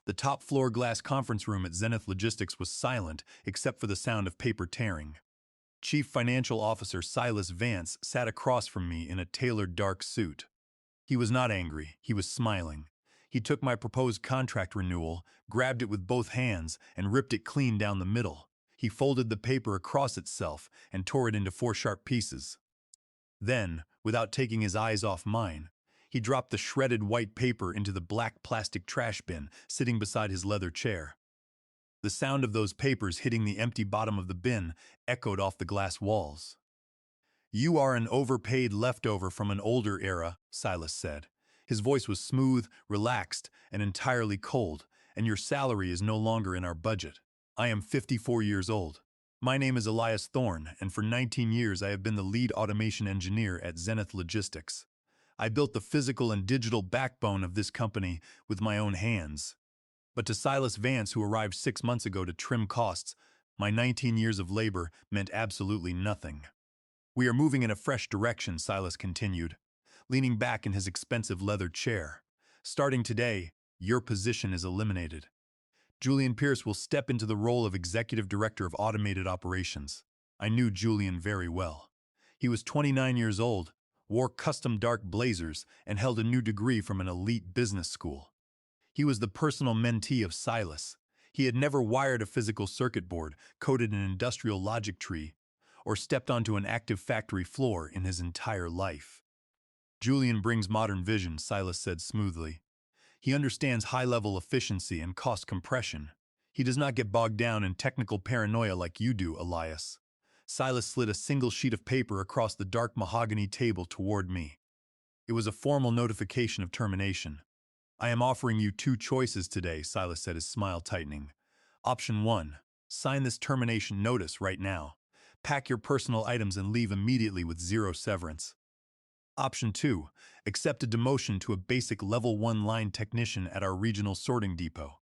The top-floor glass conference room at Zenith Logistics was silent except for the sound of paper tearing. Chief Financial Officer Silas Vance sat across from me in a tailored dark suit. He was not angry, he was smiling. He took my proposed contract renewal, grabbed it with both hands, and ripped it clean down the middle. He folded the paper across itself and tore it into 4 sharp pieces. Then, without taking his eyes off mine, he dropped the shredded white paper into the black plastic trash bin sitting beside his leather chair. The sound of those papers hitting the empty bottom of the bin echoed off the glass walls. "You are an overpaid leftover from an older era," Silas said. His voice was smooth, relaxed, and entirely cold, "and your salary is no longer in our budget. I am 54 years old. My name is Elias Thorne, and for 19 years I have been the lead automation engineer at Zenith Logistics. I built the physical and digital backbone of this company with my own hands. But to Silas Vance, who arrived 6 months ago to trim costs, my 19 years of labor meant absolutely nothing." "We are moving in a fresh direction," Silas continued, leaning back in his expensive leather chair. "Starting today, your position is eliminated. Julian Pierce will step into the role of Executive Director of Automated Operations." I knew Julian very well. He was 29 years old, wore custom dark blazers, and held a new degree from an elite business school. He was the personal mentee of Silas. He had never wired a physical circuit board, coded an industrial logic tree, or stepped onto an active factory floor in his entire life. "Julian brings modern vision," Silas said smoothly. "He understands high-level efficiency and cost compression. He does not get bogged down in technical paranoia like you do, Elias." Silas slid a single sheet of paper across the dark mahogany table toward me. It was a formal notification of termination. "I am offering you 2 choices today," Silas said, his smile tightening. "Option 1. Sign this termination notice right now. Pack your personal items and leave immediately with 0 severance. Option 2. Accept a demotion to a basic Level 1 line technician at our regional sorting depot.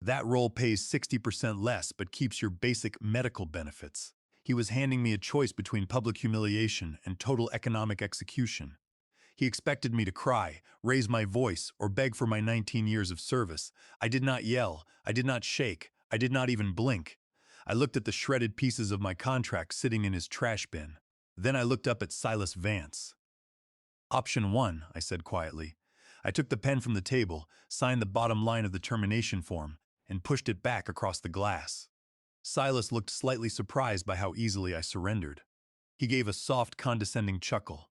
That role pays 60% less but keeps your basic medical benefits." He was handing me a choice between public humiliation and total economic execution. He expected me to cry, raise my voice, or beg for my 19 years of service. I did not yell, I did not shake, I did not even blink. I looked at the shredded pieces of my contract sitting in his trash bin. Then I looked up at Silas Vance. "Option 1, I said quietly. I took the pen from the table, signed the bottom line of the termination form, and pushed it back across the glass. Silas looked slightly surprised by how easily I surrendered. He gave a soft, condescending chuckle.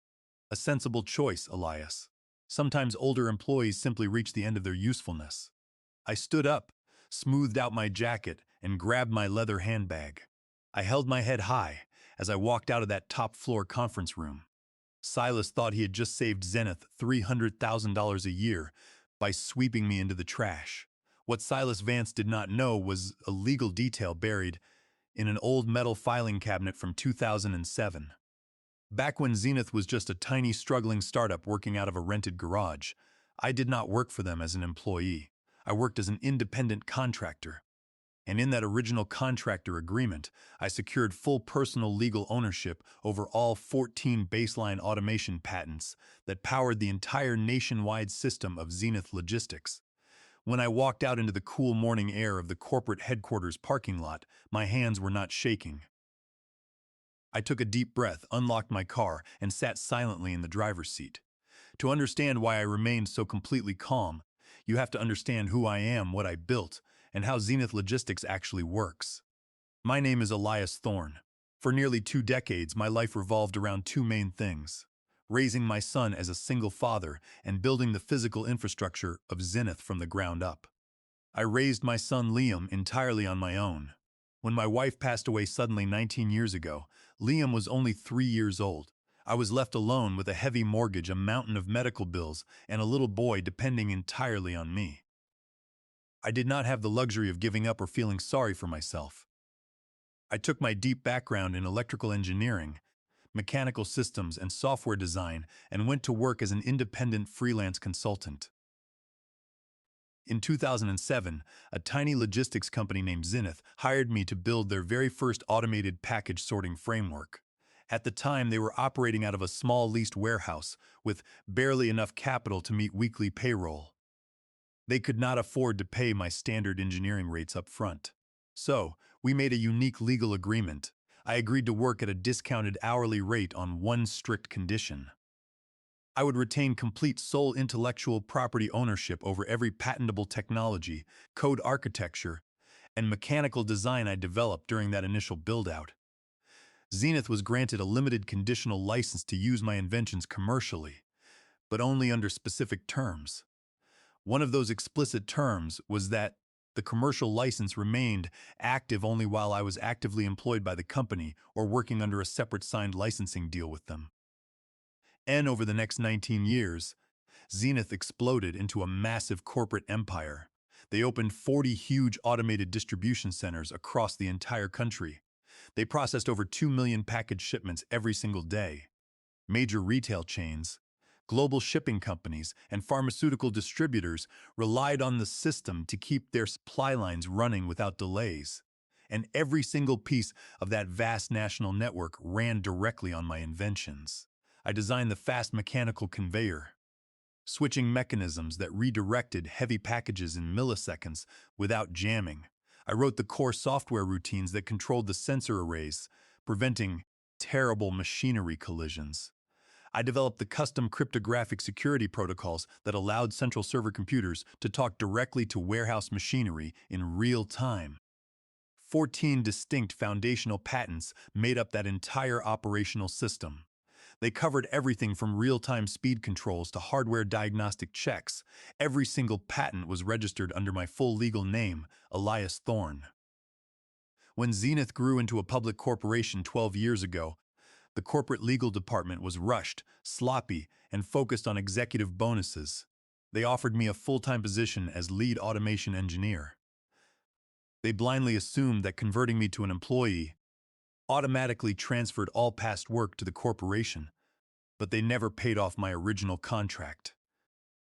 "A sensible choice, Elias. Sometimes older employees simply reach the end of their usefulness." I stood up, smoothed out my jacket, and grabbed my leather handbag. I held my head high as I walked out of that top-floor conference room. Silas thought he had just saved Zenith $300,000 a year by sweeping me into the trash. What Silas Vance did not know was a legal detail buried in an old metal filing cabinet from 2007. Back when Zenith was just a tiny, struggling startup working out of a rented garage, I did not work for them as an employee. I worked as an independent contractor. And in that original contractor agreement, I secured full personal legal ownership over all 14 baseline automation patents that powered the entire nationwide system of Zenith Logistics. When I walked out into the cool morning air of the corporate headquarters parking lot, my hands were not shaking. I took a deep breath, unlocked my car, and sat silently in the driver's seat. To understand why I remained so completely calm, you have to understand who I am, what I built, and how Zenith Logistics actually works. My name is Elias Thorne. For nearly 2 decades, my life revolved around 2 main things: raising my son as a single father and building the physical infrastructure of Zenith from the ground up. I raised my son Liam entirely on my own. When my wife passed away suddenly 19 years ago, Liam was only 3 years old. I was left alone with a heavy mortgage, a mountain of medical bills, and a little boy depending entirely on me. I did not have the luxury of giving up or feeling sorry for myself. I took my deep background in electrical engineering, mechanical systems, and software design and went to work as an independent freelance consultant. In 2007, a tiny logistics company named Zenith hired me to build their very first automated package sorting framework. At the time, they were operating out of a small leased warehouse with barely enough capital to meet weekly payroll. They could not afford to pay my standard engineering rates up front. So, we made a unique legal agreement. I agreed to work at a discounted hourly rate on one strict condition. I would retain complete sole intellectual property ownership over every patentable technology, code architecture, and mechanical design I developed during that initial build-out. Zenith was granted a limited conditional license to use my inventions commercially, but only under specific terms. One of those explicit terms was that the commercial license remained active only while I was actively employed by the company or working under a separate signed licensing deal with them. And over the next 19 years, Zenith exploded into a massive corporate empire. They opened 40 huge automated distribution centers across the entire country. They processed over 2 million package shipments every single day. Major retail chains, global shipping companies, and pharmaceutical distributors relied on the system to keep their supply lines running without delays. And every single piece of that vast national network ran directly on my inventions. I designed the fast mechanical conveyor, switching mechanisms that redirected heavy packages in milliseconds without jamming. I wrote the core software routines that controlled the sensor arrays, preventing terrible machinery collisions. I developed the custom cryptographic security protocols that allowed central server computers to talk directly to warehouse machinery in real time. 14 distinct foundational patents made up that entire operational system. They covered everything from real-time speed controls to hardware diagnostic checks. Every single patent was registered under my full legal name, Elias Thorne. When Zenith grew into a public corporation 12 years ago, the corporate legal department was rushed, sloppy, and focused on executive bonuses. They offered me a full-time position as lead automation engineer. They blindly assumed that converting me to an employee automatically transferred all past work to the corporation, but they never paid off my original contract.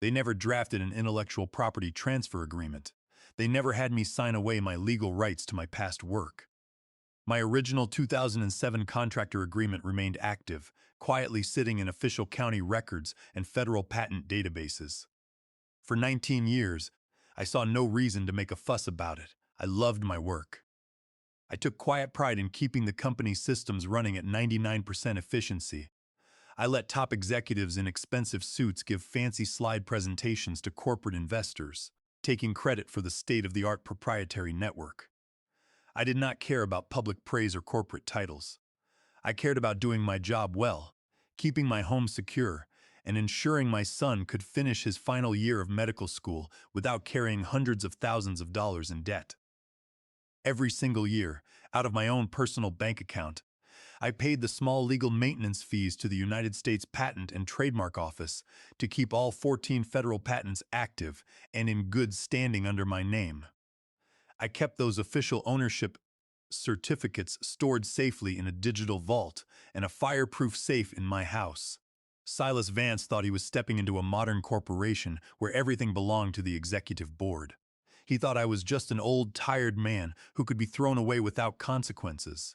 They never drafted an intellectual property transfer agreement. They never had me sign away my legal rights to my past work. My original 2007 contractor agreement remained active, quietly sitting in official county records and federal patent databases. For 19 years, I saw no reason to make a fuss about it. I loved my work. I took quiet pride in keeping the company's systems running at 99% efficiency. I let top executives in expensive suits give fancy slide presentations to corporate investors, taking credit for the state-of-the-art proprietary network. I did not care about public praise or corporate titles. I cared about doing my job well, keeping my home secure, and ensuring my son could finish his final year of medical school without carrying hundreds of thousands of dollars in debt. Every single year, out of my own personal bank account, I paid the small legal maintenance fees to the United States Patent and Trademark Office to keep all 14 federal patents active and in good standing under my name. I kept those official ownership certificates stored safely in a digital vault and a fireproof safe in my house. Silas Vance thought he was stepping into a modern corporation where everything belonged to the executive board. He thought I was just an old, tired man who could be thrown away without consequences.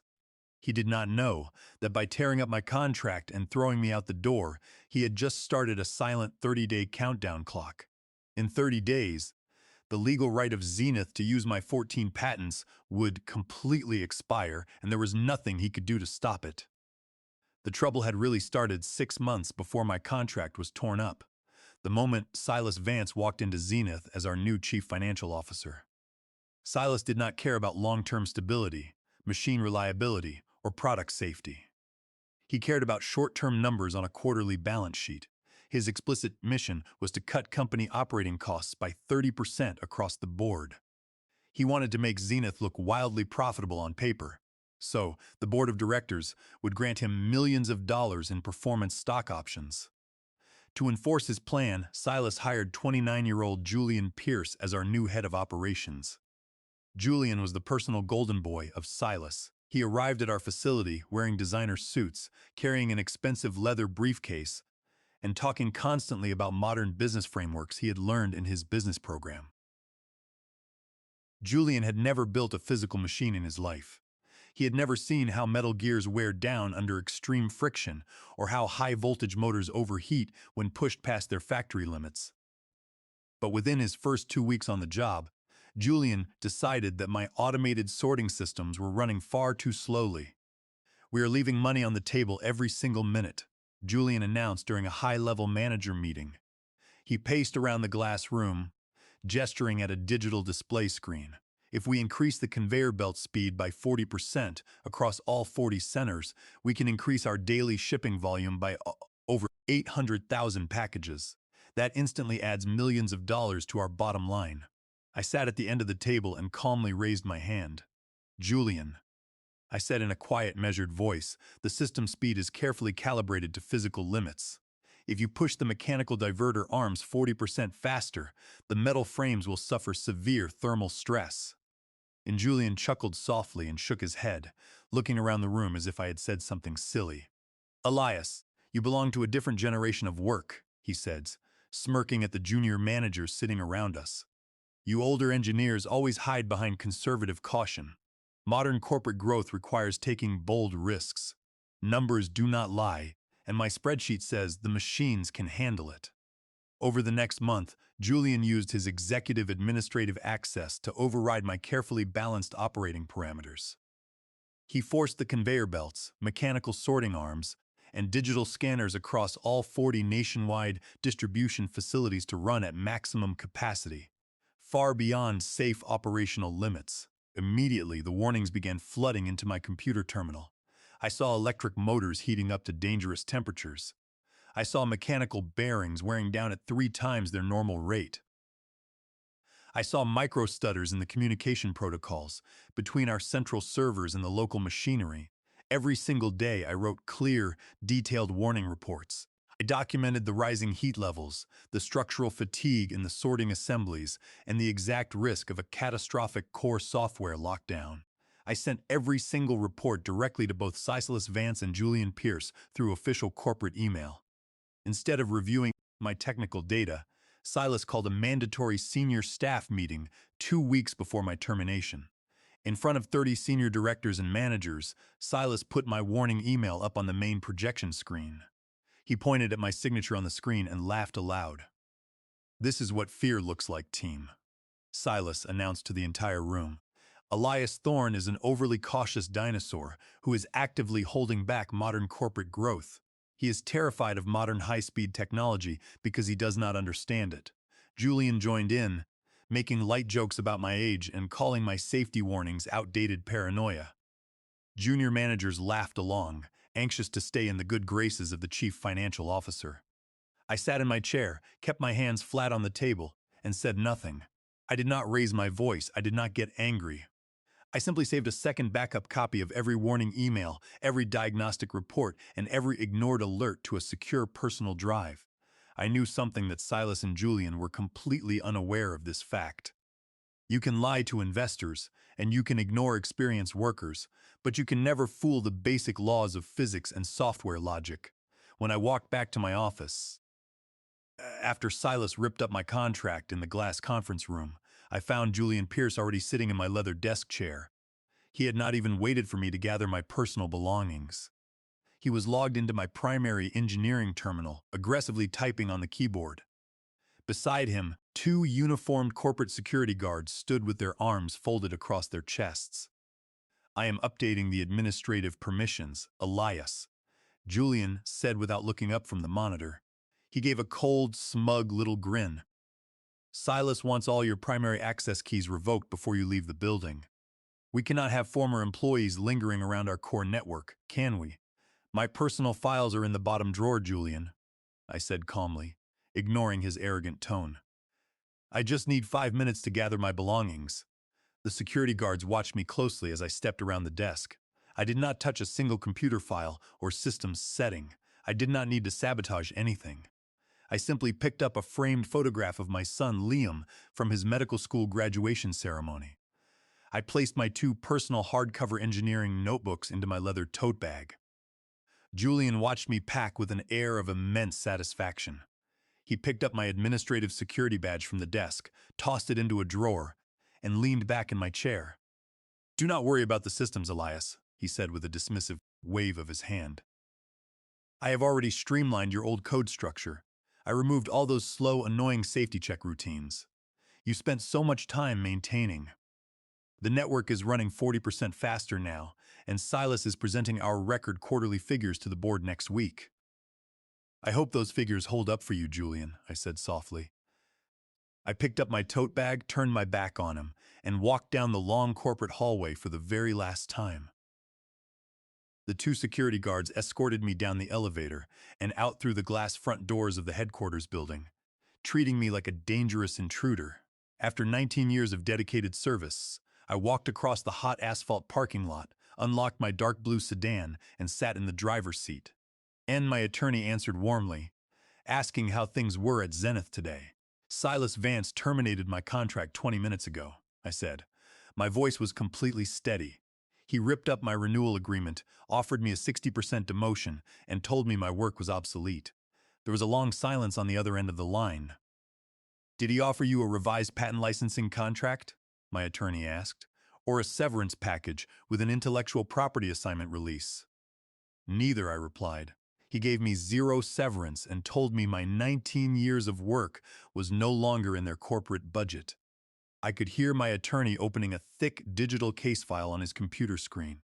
He did not know that by tearing up my contract and throwing me out the door, he had just started a silent 30-day countdown clock. In 30 days, the legal right of Zenith to use my 14 patents would completely expire, and there was nothing he could do to stop it. The trouble had really started 6 months before my contract was torn up, the moment Silas Vance walked into Zenith as our new chief financial officer. Silas did not care about long-term stability, machine reliability, or product safety. He cared about short-term numbers on a quarterly balance sheet. His explicit mission was to cut company operating costs by 30% across the board. He wanted to make Zenith look wildly profitable on paper. So, the board of directors would grant him millions of dollars in performance stock options. To enforce his plan, Silas hired 29-year-old Julian Pierce as our new head of operations. Julian was the personal golden boy of Silas. He arrived at our facility wearing designer suits, carrying an expensive leather briefcase, and talking constantly about modern business frameworks he had learned in his business program. Julian had never built a physical machine in his life. He had never seen how metal gears wear down under extreme friction or how high-voltage motors overheat when pushed past their factory limits. But within his first 2 weeks on the job, Julian decided that my automated sorting systems were running far too slowly. "We are leaving money on the table every single minute," Julian announced during a high-level manager meeting. He paced around the glass room, gesturing at a digital display screen. "If we increase the conveyor belt speed by 40% across all 40 centers, we can increase our daily shipping volume by over 800,000 packages. That instantly adds millions of dollars to our bottom line." I sat at the end of the table and calmly raised my hand. "Julian," I said in a quiet, measured voice, "the system speed is carefully calibrated to physical limits. If you push the mechanical diverter arms 40% faster, the metal frames will suffer severe thermal stress." And Julian chuckled softly and shook his head, looking around the room as if I had said something silly. "Elias, you belong to a different generation of work," he said, smirking at the junior managers sitting around us. "You older engineers always hide behind conservative caution. Modern corporate growth requires taking bold risks. Numbers do not lie, and my spreadsheet says the machines can handle it." Over the next month, Julian used his executive administrative access to override my carefully balanced operating parameters. He forced the conveyor belts, mechanical sorting arms, and digital scanners across all 40 nationwide distribution facilities to run at maximum capacity, far beyond safe operational limits. Immediately, the warnings began flooding into my computer terminal. I saw electric motors heating up to dangerous temperatures. I saw mechanical bearings wearing down at 3 times their normal rate. I saw micro-stutters in the communication protocols between our central servers and the local machinery. Every single day, I wrote clear, detailed warning reports. I documented the rising heat levels, the structural fatigue in the sorting assemblies, and the exact risk of a catastrophic core software lockdown. I sent every single report directly to both Silas Vance and Julian Pierce through official corporate email. Instead of reviewing my technical data, Silas called a mandatory senior staff meeting 2 weeks before my termination. In front of 30 senior directors and managers, Silas put my warning email up on the main projection screen. He pointed at my signature on the screen and laughed aloud. "This is what fear looks like, team," Silas announced to the entire room. "Elias Thorne is an overly cautious dinosaur who is actively holding back modern corporate growth. He is terrified of modern high-speed technology because he does not understand it." Julian joined in, making light jokes about my age and calling my safety warnings outdated paranoia. Junior managers laughed along, anxious to stay in the good graces of the chief financial officer. I sat in my chair, kept my hands flat on the table, and said nothing. I did not raise my voice. I did not get angry. I simply saved a second backup copy of every warning email, every diagnostic report, and every ignored alert to a secure personal drive. I knew something that Silas and Julian were completely unaware of this fact. You can lie to investors, and you can ignore experienced workers, but you can never fool the basic laws of physics and software logic. When I walked back to my office, after Silas ripped up my contract in the glass conference room, I found Julian Pierce already sitting in my leather desk chair. He had not even waited for me to gather my personal belongings. He was logged into my primary engineering terminal, aggressively typing on the keyboard. Beside him, 2 uniformed corporate security guards stood with their arms folded across their chests. "I am updating the administrative permissions, Elias," Julian said without looking up from the monitor. He gave a cold, smug little grin. "Silas wants all your primary access keys revoked before you leave the building. We cannot have former employees lingering around our core network, can we?" "My personal files are in the bottom drawer, Julian," I said calmly, ignoring his arrogant tone. "I just need 5 minutes to gather my belongings." The security guards watched me closely as I stepped around the desk. I did not touch a single computer file or system setting. I did not need to sabotage anything. I simply picked up a framed photograph of my son, Liam, from his medical school graduation ceremony. I placed my 2 personal hardcover engineering notebooks into my leather tote bag. Julian watched me pack with an air of immense satisfaction. He picked up my administrative security badge from the desk, tossed it into a drawer, and leaned back in my chair. "Do not worry about the systems, Elias," he said with a dismissive wave of his hand. "I have already streamlined your old code structure. I removed all those slow, annoying safety check routines you spent so much time maintaining. The network is running 40% faster now, and Silas is presenting our record quarterly figures to the board next week. I hope those figures hold up for you, Julian, I said softly. I picked up my tote bag, turned my back on him, and walked down the long corporate hallway for the very last time. The two security guards escorted me down the elevator and out through the glass front doors of the headquarters building, treating me like a dangerous intruder. After 19 years of dedicated service, I walked across the hot asphalt parking lot, unlocked my dark blue sedan, and sat in the driver's seat. And my attorney answered warmly, asking how things were at Zenith today. Silas Vance terminated my contract 20 minutes ago, I said. My voice was completely steady. He ripped up my renewal agreement, offered me a 60% demotion, and told me my work was obsolete. There was a long silence on the other end of the line. Did he offer you a revised patent licensing contract? My attorney asked. Or a severance package with an intellectual property assignment release? Neither, I replied. He gave me zero severance and told me my 19 years of work was no longer in their corporate budget. I could hear my attorney opening a thick digital case file on his computer screen.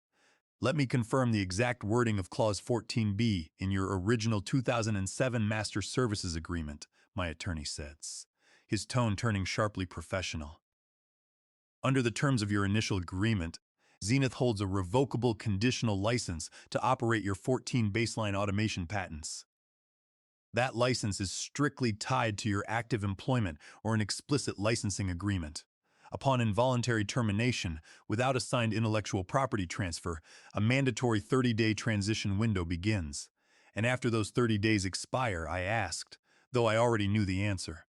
Let me confirm the exact wording of Clause 14B in your original 2007 Master Services Agreement, my attorney said, his tone turning sharply professional. Under the terms of your initial agreement, Zenith holds a revocable conditional license to operate your 14 baseline automation patents. That license is strictly tied to your active employment or an explicit licensing agreement. Upon involuntary termination, without a signed intellectual property transfer, a mandatory 30-day transition window begins. And after those 30 days expire, I asked, though I already knew the answer.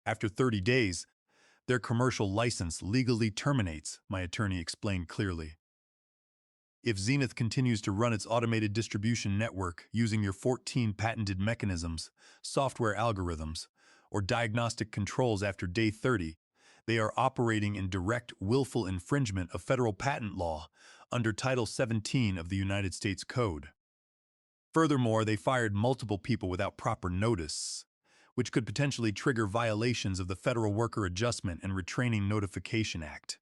After 30 days, their commercial license legally terminates, my attorney explained clearly. If Zenith continues to run its automated distribution network using your 14 patented mechanisms, software algorithms, or diagnostic controls after day 30, they are operating in direct, willful infringement of federal patent law under Title 17 of the United States Code. Furthermore, they fired multiple people without proper notice, which could potentially trigger violations of the Federal Worker Adjustment and Retraining Notification Act.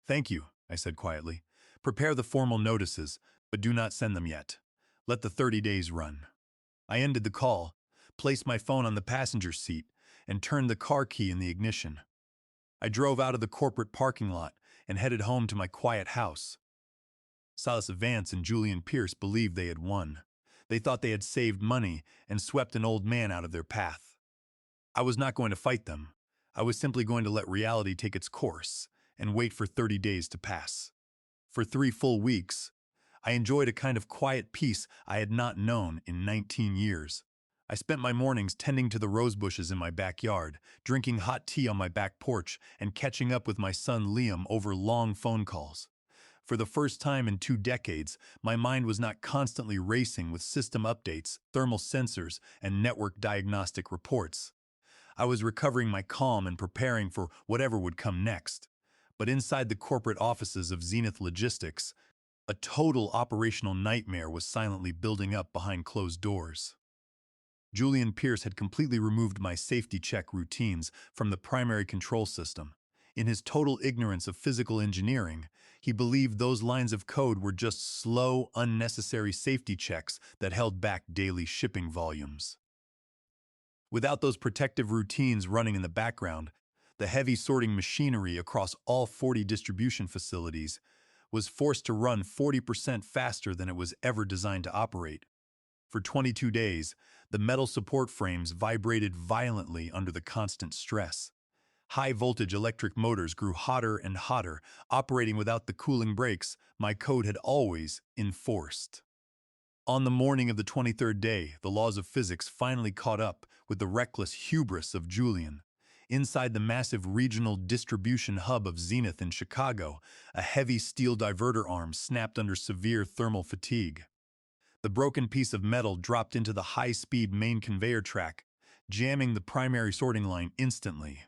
Thank you, I said quietly. Prepare the formal notices, but do not send them yet. Let the 30 days run. I ended the call, placed my phone on the passenger seat, and turned the car key in the ignition. I drove out of the corporate parking lot and headed home to my quiet house. Silas Vance and Julian Pierce believed they had won. They thought they had saved money and swept an old man out of their path. I was not going to fight them. I was simply going to let reality take its course and wait for 30 days to pass. For 3 full weeks, I enjoyed a kind of quiet peace I had not known in 19 years. I spent my mornings tending to the rose bushes in my backyard, drinking hot tea on my back porch, and catching up with my son Liam over long phone calls. For the first time in 2 decades, my mind was not constantly racing with system updates, thermal sensors, and network diagnostic reports. I was recovering my calm and preparing for whatever would come next. But inside the corporate offices of Zenith Logistics, a total operational nightmare was silently building up behind closed doors. Julian Pierce had completely removed my safety check routines from the primary control system. In his total ignorance of physical engineering, he believed those lines of code were just slow, unnecessary safety checks that held back daily shipping volumes. Without those protective routines running in the background, the heavy sorting machinery across all 40 distribution facilities was forced to run 40% faster than it was ever designed to operate. For 22 days, the metal support frames vibrated violently under the constant stress. High-voltage electric motors grew hotter and hotter, operating without the cooling brakes my code had always enforced. On the morning of the 23rd day, the laws of physics finally caught up with the reckless hubris of Julian. Inside the massive regional distribution hub of Zenith in Chicago, a heavy steel diverter arm snapped under severe thermal fatigue. The broken piece of metal dropped into the high-speed main conveyor track, jamming the primary sorting line instantly.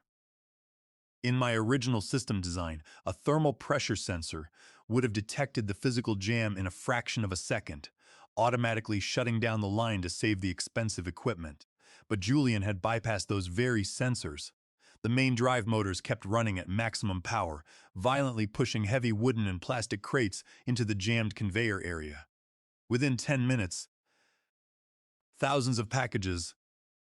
In my original system design, a thermal pressure sensor would have detected the physical jam in a fraction of a second, automatically shutting down the line to save the expensive equipment. But Julian had bypassed those very sensors. The main drive motors kept running at maximum power, violently pushing heavy wooden and plastic crates into the jammed conveyor area. Within 10 minutes, thousands of packages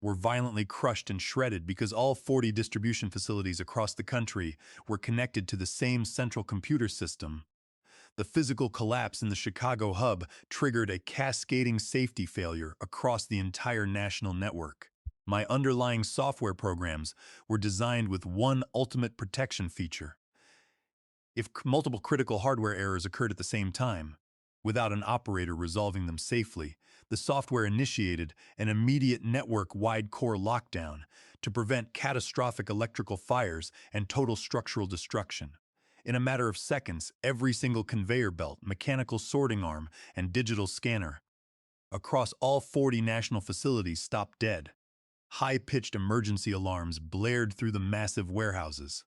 were violently crushed and shredded because all 40 distribution facilities across the country were connected to the same central computer system. The physical collapse in the Chicago hub triggered a cascading safety failure across the entire national network. My underlying software programs were designed with one ultimate protection feature. If multiple critical hardware errors occurred at the same time, without an operator resolving them safely, the software initiated an immediate network-wide core lockdown to prevent catastrophic electrical fires and total structural destruction. In a matter of seconds, every single conveyor belt, mechanical sorting arm, and digital scanner across all 40 national facilities stopped dead. High-pitched emergency alarms blared through the massive warehouses.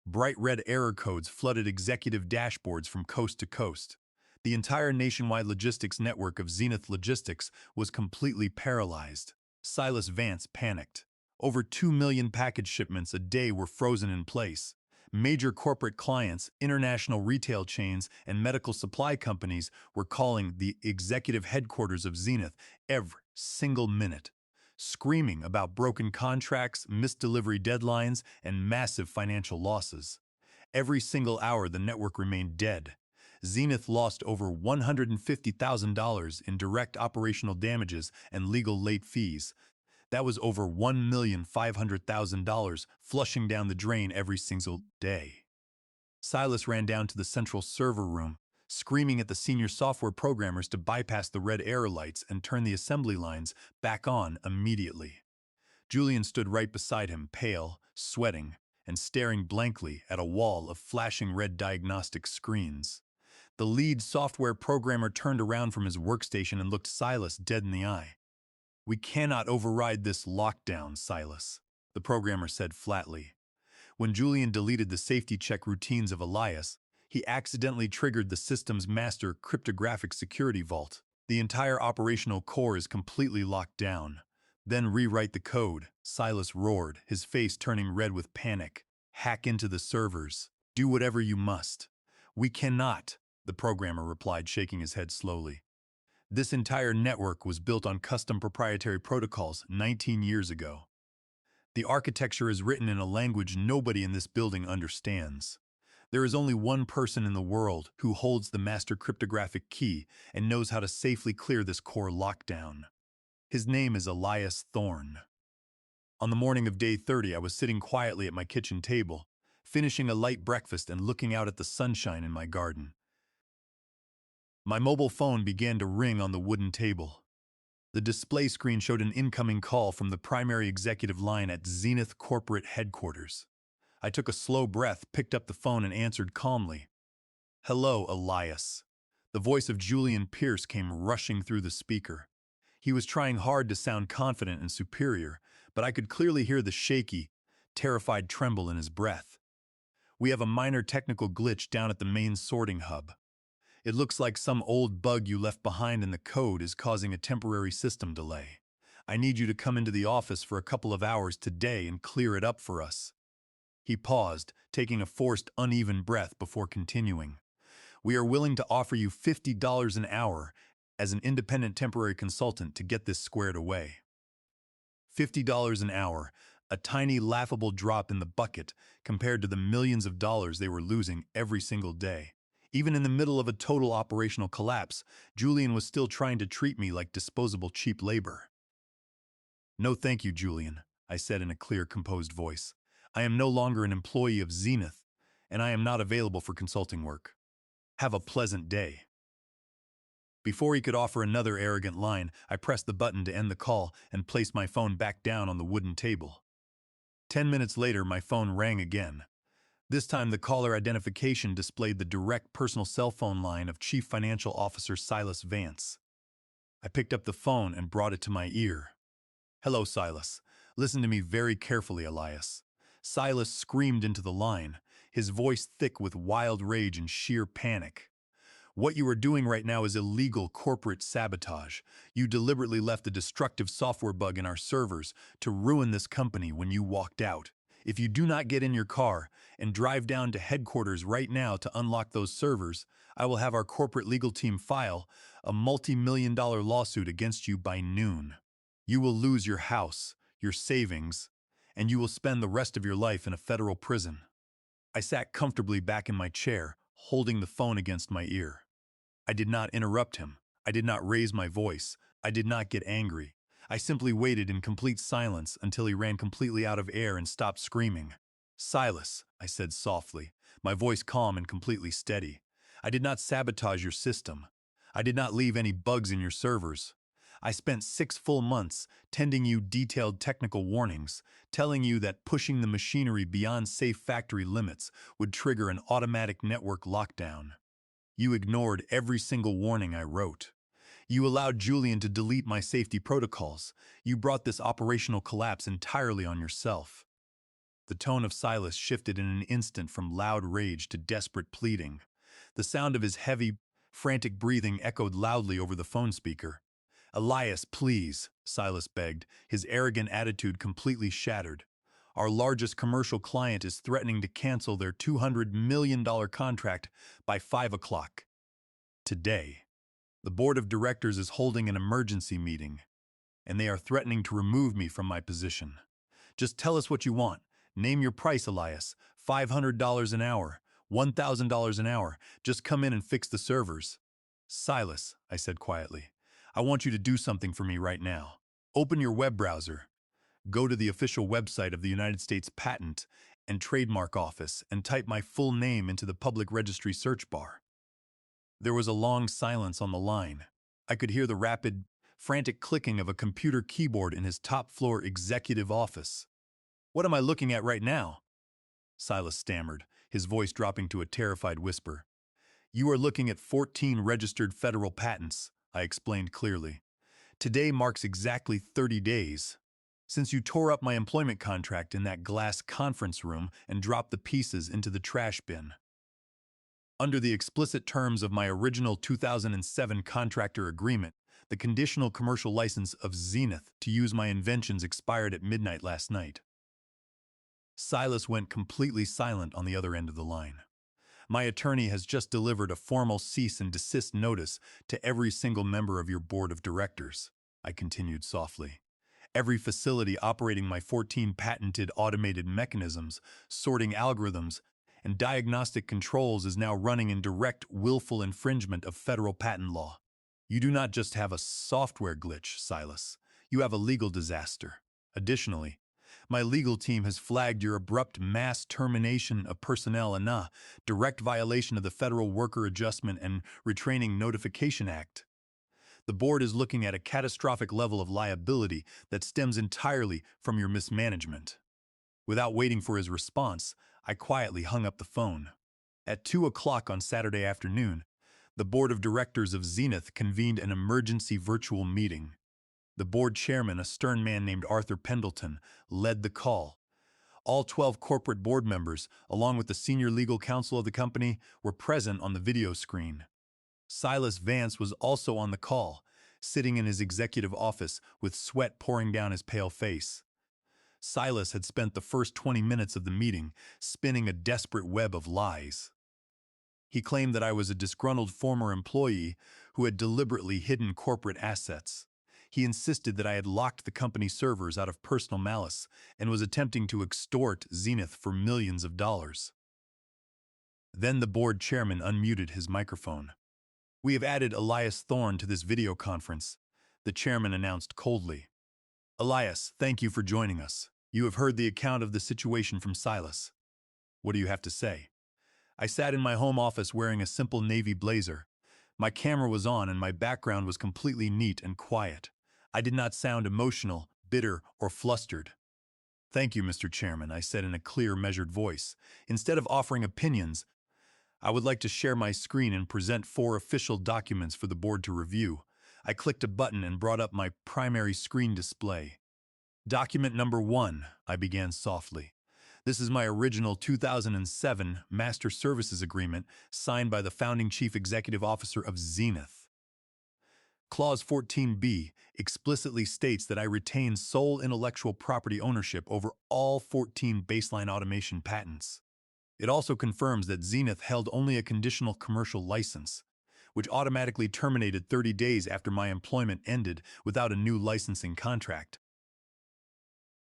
Bright red error codes flooded executive dashboards from coast to coast. The entire nationwide logistics network of Zenith Logistics was completely paralyzed. Silas Vance panicked. Over 2 million package shipments a day were frozen in place. Major corporate clients, international retail chains, and medical supply companies were calling the executive headquarters of Zenith every single minute, screaming about broken contracts, missed delivery deadlines, and massive financial losses. Every single hour the network remained dead. Zenith lost over $150,000 in direct operational damages and legal late fees. That was over $1,500,000 flushing down the drain every single day. Silas ran down to the central server room, screaming at the senior software programmers to bypass the red error lights and turn the assembly lines back on immediately. Julian stood right beside him, pale, sweating, and staring blankly at a wall of flashing red diagnostic screens. The lead software programmer turned around from his workstation and looked Silas dead in the eye. "We cannot override this lockdown, Silas," the programmer said flatly. When Julian deleted the safety check routines of Elias, he accidentally triggered the system's master cryptographic security vault. The entire operational core is completely locked down. "Then rewrite the code," Silas roared, his face turning red with panic. "Hack into the servers. Do whatever you must." "We cannot," the programmer replied, shaking his head slowly. "This entire network was built on custom proprietary protocols 19 years ago. The architecture is written in a language nobody in this building understands. There is only one person in the world who holds the master cryptographic key and knows how to safely clear this core lockdown. His name is Elias Thorne." On the morning of day 30, I was sitting quietly at my kitchen table, finishing a light breakfast and looking out at the sunshine in my garden. My mobile phone began to ring on the wooden table. The display screen showed an incoming call from the primary executive line at Zenith Corporate Headquarters. I took a slow breath, picked up the phone, and answered calmly. "Hello, Elias." The voice of Julian Pierce came rushing through the speaker. He was trying hard to sound confident and superior, but I could clearly hear the shaky, terrified tremble in his breath. "We have a minor technical glitch down at the main sorting hub. It looks like some old bug you left behind in the code is causing a temporary system delay. I need you to come into the office for a couple of hours today and clear it up for us." He paused, taking a forced, uneven breath before continuing. "We are willing to offer you $50 an hour as an independent temporary consultant to get this squared away." $50 an hour, a tiny, laughable drop in the bucket compared to the millions of dollars they were losing every single day. Even in the middle of a total operational collapse, Julian was still trying to treat me like disposable cheap labor. "No thank you, Julian," I said in a clear, composed voice. "I am no longer an employee of Zenith, and I am not available for consulting work. Have a pleasant day." Before he could offer another arrogant line, I pressed the button to end the call and placed my phone back down on the wooden table. 10 minutes later, my phone rang again. This time, the caller identification displayed the direct personal cell phone line of Chief Financial Officer Silas Vance. I picked up the phone and brought it to my ear. "Hello, Silas. Listen to me very carefully, Elias." Silas screamed into the line, his voice thick with wild rage and sheer panic. What you are doing right now is illegal corporate sabotage. You deliberately left a destructive software bug in our servers to ruin this company when you walked out. If you do not get in your car and drive down to headquarters right now to unlock those servers, I will have our corporate legal team file a multi-million-dollar lawsuit against you by noon. You will lose your house, your savings, and you will spend the rest of your life in a federal prison. I sat comfortably back in my chair, holding the phone against my ear. I did not interrupt him. I did not raise my voice. I did not get angry. I simply waited in complete silence until he ran completely out of air and stopped screaming. "Silas," I said softly, my voice calm and completely steady. "I did not sabotage your system. I did not leave any bugs in your servers. I spent 6 full months tending you detailed technical warnings, telling you that pushing the machinery beyond safe factory limits would trigger an automatic network lockdown. You ignored every single warning I wrote. You allowed Julian to delete my safety protocols. You brought this operational collapse entirely on yourself." The tone of Silas shifted in an instant from loud rage to desperate pleading. The sound of his heavy, frantic breathing echoed loudly over the phone speaker. "Elias, please," Silas begged, his arrogant attitude completely shattered. "Our largest commercial client is threatening to cancel their $200 million contract by 5 o'clock today. The board of directors is holding an emergency meeting, and they are threatening to remove me from my position. Just tell us what you want. Name your price, Elias. $500 an hour, $1,000 an hour. Just come in and fix the servers." "Silas," I said quietly, "I want you to do something for me right now. Open your web browser. Go to the official website of the United States Patent and Trademark Office and type my full name into the public registry search bar." There was a long silence on the line. I could hear the rapid, frantic clicking of a computer keyboard in his top-floor executive office. "What am I looking at right now?" Silas stammered, his voice dropping to a terrified whisper. "You are looking at 14 registered federal patents," I explained clearly. "Today marks exactly 30 days since you tore up my employment contract in that glass conference room and dropped the pieces into the trash bin. Under the explicit terms of my original 2007 contractor agreement, the conditional commercial license of Zenith to use my inventions expired at midnight last night." Silas went completely silent on the other end of the line. "My attorney has just delivered a formal cease and desist notice to every single member of your board of directors," I continued softly. "Every facility operating my 14 patented automated mechanisms, sorting algorithms, and diagnostic controls is now running in direct, willful infringement of federal patent law. You do not just have a software glitch, Silas. You have a legal disaster. Additionally, my legal team has flagged your abrupt mass termination of personnel in a direct violation of the Federal Worker Adjustment and Retraining Notification Act. The board is looking at a catastrophic level of liability that stems entirely from your mismanagement." Without waiting for his response, I quietly hung up the phone. At 2 o'clock on Saturday afternoon, the board of directors of Zenith convened an emergency virtual meeting. The board chairman, a stern man named Arthur Pendleton, led the call. All 12 corporate board members, along with the senior legal counsel of the company, were present on the video screen. Silas Vance was also on the call, sitting in his executive office with sweat pouring down his pale face. Silas had spent the first 20 minutes of the meeting spinning a desperate web of lies. He claimed that I was a disgruntled former employee who had deliberately hidden corporate assets. He insisted that I had locked the company servers out of personal malice and was attempting to extort Zenith for millions of dollars. Then the board chairman unmuted his microphone. "We have added Elias Thorne to this video conference," the chairman announced coldly. "Elias, thank you for joining us. You have heard the account of the situation from Silas. What do you have to say?" I sat in my home office wearing a simple navy blazer. My camera was on and my background was completely neat and quiet. I did not sound emotional, bitter, or flustered. "Thank you, Mr. Chairman," I said in a clear, measured voice. "Instead of offering opinions, I would like to share my screen and present 4 official documents for the board to review." I clicked a button and brought up my primary screen display. "Document number 1, I began softly. This is my original 2007 Master Services Agreement signed by the founding Chief Executive Officer of Zenith. Clause 14b explicitly states that I retain sole intellectual property ownership over all 14 baseline automation patents. It also confirms that Zenith held only a conditional commercial license, which automatically terminated 30 days after my employment ended without a new licensing contract.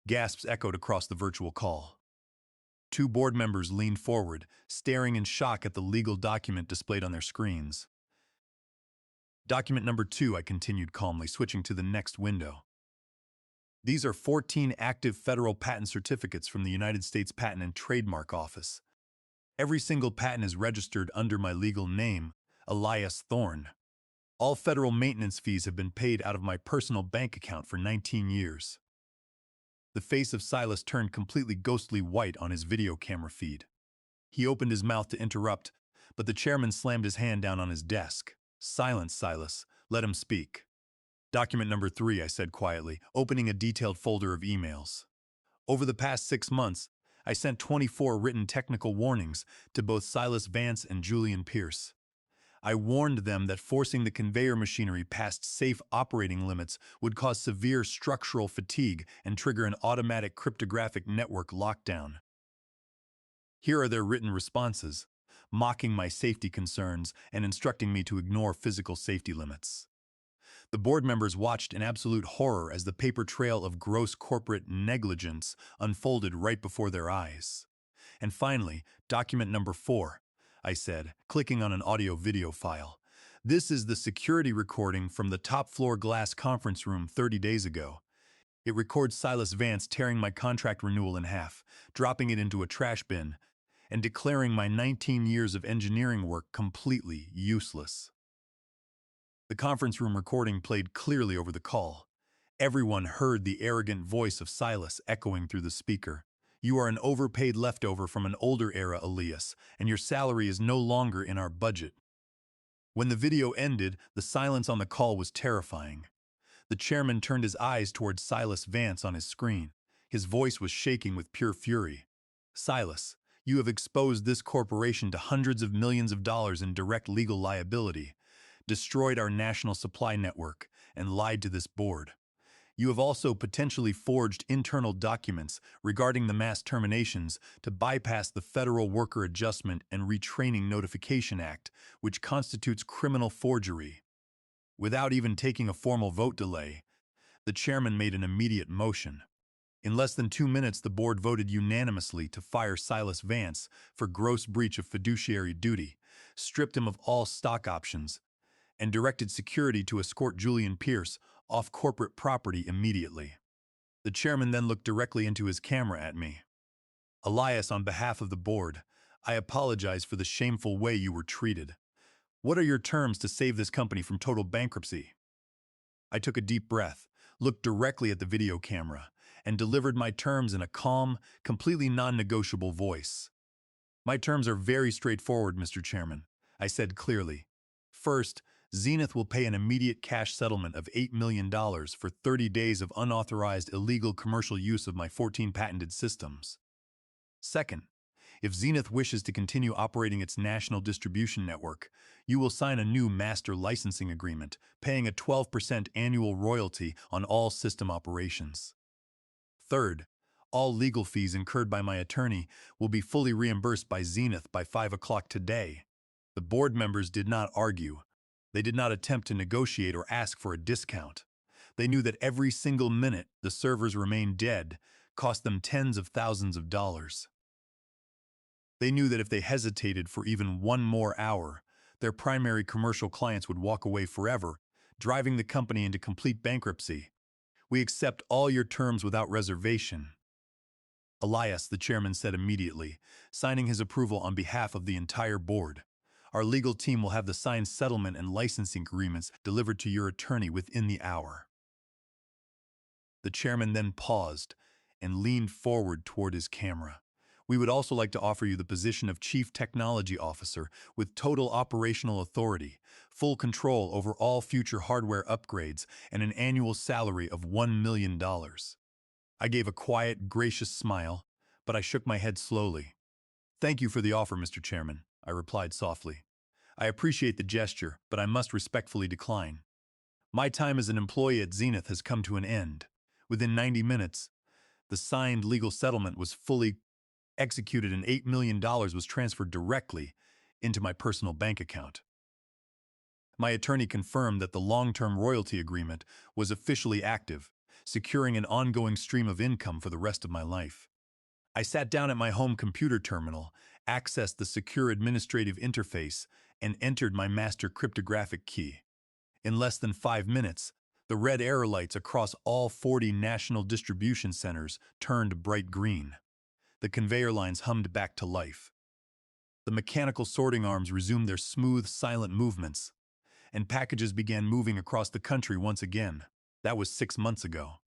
Gasps echoed across the virtual call. Two board members leaned forward, staring in shock at the legal document displayed on their screens. Document number 2, I continued calmly, switching to the next window. These are 14 active federal patent certificates from the United States Patent and Trademark Office. Every single patent is registered under my legal name, Elias Thorne. All federal maintenance fees have been paid out of my personal bank account for 19 years. The face of Silas turned completely ghostly white on his video camera feed. He opened his mouth to interrupt, but the chairman slammed his hand down on his desk. Silence, Silas. Let him speak. Document number 3, I said quietly, opening a detailed folder of emails. Over the past 6 months, I sent 24 written technical warnings to both Silas Vance and Julian Pierce. I warned them that forcing the conveyor machinery past safe operating limits would cause severe structural fatigue and trigger an automatic cryptographic network lockdown. Here are their written responses, mocking my safety concerns and instructing me to ignore physical safety limits. The board members watched in absolute horror as the paper trail of gross corporate negligence unfolded right before their eyes. And finally, document number 4, I said, clicking on an audio-video file. This is the security recording from the top-floor glass conference room 30 days ago. It records Silas Vance tearing my contract renewal in half, dropping it into a trash bin, and declaring my 19 years of engineering work completely useless. The conference room recording played clearly over the call. Everyone heard the arrogant voice of Silas echoing through the speaker. You are an overpaid leftover from an older era, Elias, and your salary is no longer in our budget. When the video ended, the silence on the call was terrifying. The chairman turned his eyes towards Silas Vance on his screen. His voice was shaking with pure fury. Silas, you have exposed this corporation to hundreds of millions of dollars in direct legal liability, destroyed our national supply network, and lied to this board. You have also potentially forged internal documents regarding the mass terminations to bypass the Federal Worker Adjustment and Retraining Notification Act, which constitutes criminal forgery. Without even taking a formal vote delay, the chairman made an immediate motion. In less than 2 minutes, the board voted unanimously to fire Silas Vance for gross breach of fiduciary duty, stripped him of all stock options, and directed security to escort Julian Pierce off corporate property immediately. The chairman then looked directly into his camera at me. Elias, on behalf of the board, I apologize for the shameful way you were treated. What are your terms to save this company from total bankruptcy? I took a deep breath, looked directly at the video camera, and delivered my terms in a calm, completely non-negotiable voice. My terms are very straightforward, Mr. Chairman, I said clearly. First, Zenith will pay an immediate cash settlement of $8 million for 30 days of unauthorized illegal commercial use of my 14 patented systems. Second, if Zenith wishes to continue operating its national distribution network, you will sign a new master licensing agreement, paying a 12% annual royalty on all system operations. Third, all legal fees incurred by my attorney will be fully reimbursed by Zenith by 5 o'clock today. The board members did not argue. They did not attempt to negotiate or ask for a discount. They knew that every single minute the servers remained dead cost them tens of thousands of dollars. They knew that if they hesitated for even one more hour, their primary commercial clients would walk away forever, driving the company into complete bankruptcy. We accept all your terms without reservation. Elias, the chairman said immediately, signing his approval on behalf of the entire board. Our legal team will have the signed settlement and licensing agreements delivered to your attorney within the hour. The chairman then paused and leaned forward toward his camera. We would also like to offer you the position of Chief Technology Officer with total operational authority, full control over all future hardware upgrades, and an annual salary of $1 million. I gave a quiet, gracious smile, but I shook my head slowly. "Thank you for the offer, Mr. Chairman," I replied softly. "I appreciate the gesture, but I must respectfully decline. My time as an employee at Zenith has come to an end. Within 90 minutes, the signed legal settlement was fully executed and $8 million was transferred directly into my personal bank account. My attorney confirmed that the long-term royalty agreement was officially active, securing an ongoing stream of income for the rest of my life. I sat down at my home computer terminal, accessed the secure administrative interface, and entered my master cryptographic key. In less than 5 minutes, the red error lights across all 40 national distribution centers turned bright green. The conveyor lines hummed back to life. The mechanical sorting arms resumed their smooth, silent movements, and packages began moving across the country once again. That was 6 months ago.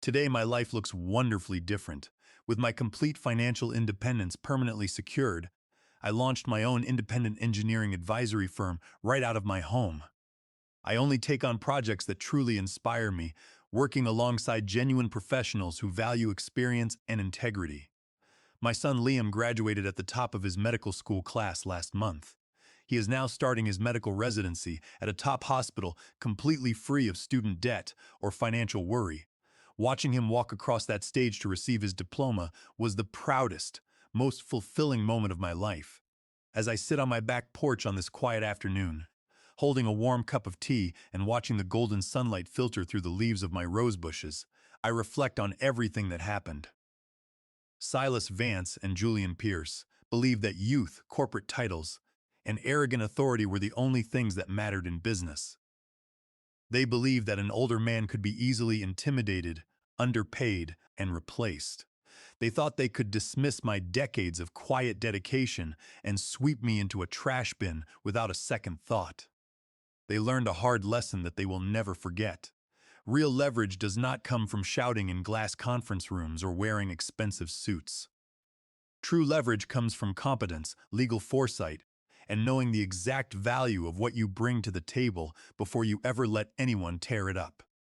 Today, my life looks wonderfully different. With my complete financial independence permanently secured, I launched my own independent engineering advisory firm right out of my home. I only take on projects that truly inspire me, working alongside genuine professionals who value experience and integrity. My son Liam graduated at the top of his medical school class last month. He is now starting his medical residency at a top hospital completely free of student debt or financial worry. Watching him walk across that stage to receive his diploma was the proudest, most fulfilling moment of my life. As I sit on my back porch on this quiet afternoon, holding a warm cup of tea and watching the golden sunlight filter through the leaves of my rose bushes, I reflect on everything that happened. Silas Vance and Julian Pierce believed that youth, corporate titles, and arrogant authority were the only things that mattered in business. They believed that an older man could be easily intimidated, underpaid, and replaced. They thought they could dismiss my decades of quiet dedication and sweep me into a trash bin without a second thought. They learned a hard lesson that they will never forget. Real leverage does not come from shouting in glass conference rooms or wearing expensive suits. True leverage comes from competence, legal foresight, and knowing the exact value of what you bring to the table before you ever let anyone tear it up.